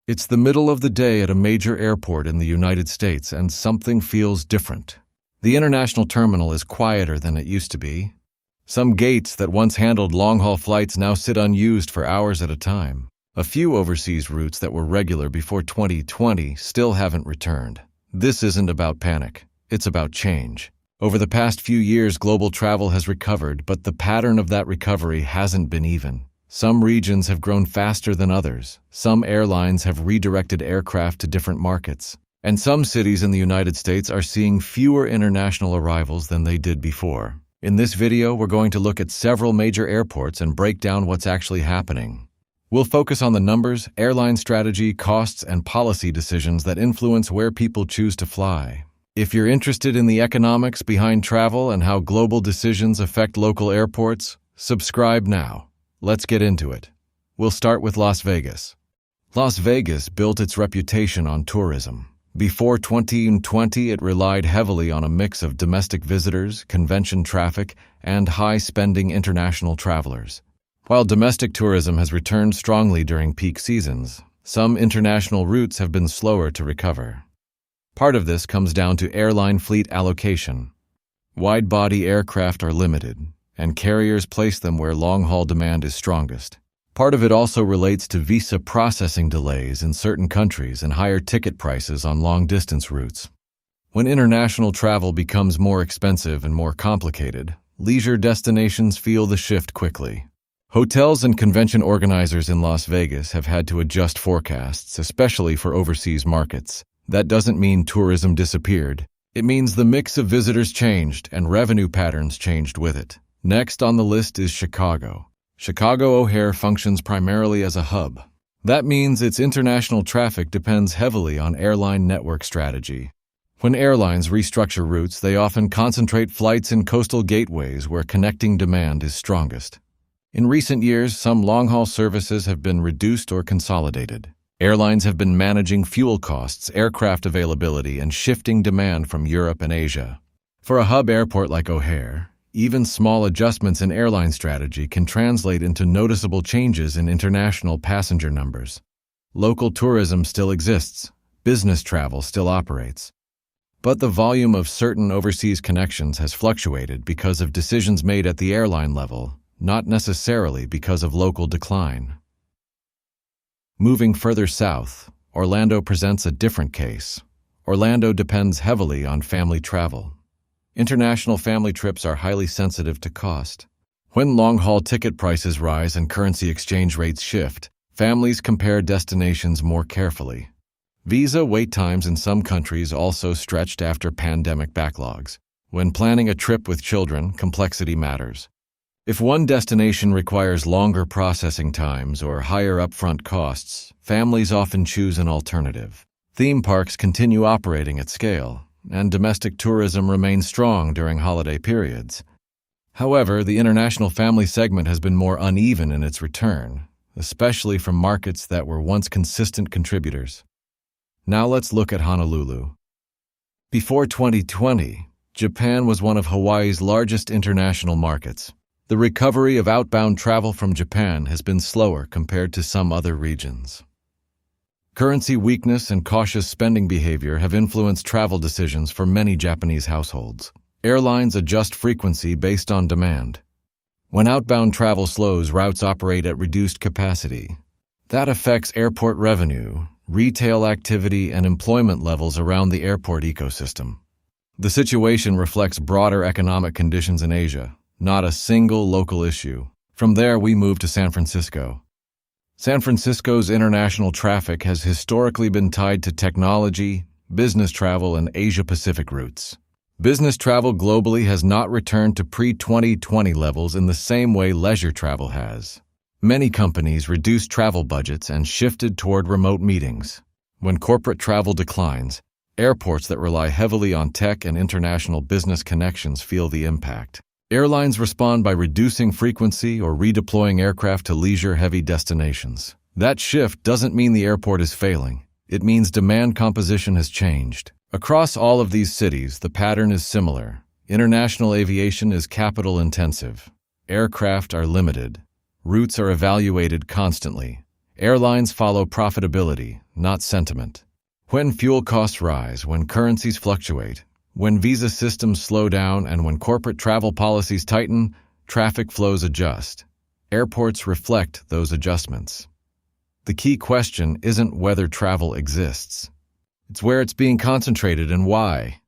It's the middle of the day at a major airport in the United States, and something feels different. The international terminal is quieter than it used to be. Some gates that once handled long-haul flights now sit unused for hours at a time. A few overseas routes that were regular before 2020 still haven't returned. This isn't about panic. It's about change. Over the past few years, global travel has recovered, but the pattern of that recovery hasn't been even. Some regions have grown faster than others. Some airlines have redirected aircraft to different markets. And some cities in the United States are seeing fewer international arrivals than they did before. In this video, we're going to look at several major airports and break down what's actually happening. We'll focus on the numbers, airline strategy, costs, and policy decisions that influence where people choose to fly. If you're interested in the economics behind travel and how global decisions affect local airports, subscribe now. Let's get into it. We'll start with Las Vegas. Las Vegas built its reputation on tourism. Before 2020, it relied heavily on a mix of domestic visitors, convention traffic, and high-spending international travelers. While domestic tourism has returned strongly during peak seasons, some international routes have been slower to recover. Part of this comes down to airline fleet allocation. Wide-body aircraft are limited, and carriers place them where long-haul demand is strongest. Part of it also relates to visa processing delays in certain countries and higher ticket prices on long-distance routes. When international travel becomes more expensive and more complicated, leisure destinations feel the shift quickly. Hotels and convention organizers in Las Vegas have had to adjust forecasts, especially for overseas markets. That doesn't mean tourism disappeared. It means the mix of visitors changed and revenue patterns changed with it. Next on the list is Chicago. Chicago O'Hare functions primarily as a hub. That means its international traffic depends heavily on airline network strategy. When airlines restructure routes, they often concentrate flights in coastal gateways where connecting demand is strongest. In recent years, some long-haul services have been reduced or consolidated. Airlines have been managing fuel costs, aircraft availability, and shifting demand from Europe and Asia. For a hub airport like O'Hare, even small adjustments in airline strategy can translate into noticeable changes in international passenger numbers. Local tourism still exists, business travel still operates. But the volume of certain overseas connections has fluctuated because of decisions made at the airline level, not necessarily because of local decline. Moving further south, Orlando presents a different case. Orlando depends heavily on family travel. International family trips are highly sensitive to cost. When long-haul ticket prices rise and currency exchange rates shift, families compare destinations more carefully. Visa wait times in some countries also stretched after pandemic backlogs. When planning a trip with children, complexity matters. If one destination requires longer processing times or higher upfront costs, families often choose an alternative. Theme parks continue operating at scale, and domestic tourism remains strong during holiday periods. However, the international family segment has been more uneven in its return, especially from markets that were once consistent contributors. Now let's look at Honolulu. Before 2020, Japan was one of Hawaii's largest international markets. The recovery of outbound travel from Japan has been slower compared to some other regions. Currency weakness and cautious spending behavior have influenced travel decisions for many Japanese households. Airlines adjust frequency based on demand. When outbound travel slows, routes operate at reduced capacity. That affects airport revenue, retail activity, and employment levels around the airport ecosystem. The situation reflects broader economic conditions in Asia, not a single local issue. From there, we move to San Francisco. San Francisco's international traffic has historically been tied to technology, business travel, and Asia-Pacific routes. Business travel globally has not returned to pre-2020 levels in the same way leisure travel has. Many companies reduced travel budgets and shifted toward remote meetings. When corporate travel declines, airports that rely heavily on tech and international business connections feel the impact. Airlines respond by reducing frequency or redeploying aircraft to leisure-heavy destinations. That shift doesn't mean the airport is failing. It means demand composition has changed. Across all of these cities, the pattern is similar. International aviation is capital-intensive. Aircraft are limited. Routes are evaluated constantly. Airlines follow profitability, not sentiment. When fuel costs rise, when currencies fluctuate, when visa systems slow down, and when corporate travel policies tighten, traffic flows adjust. Airports reflect those adjustments. The key question isn't whether travel exists. It's where it's being concentrated and why.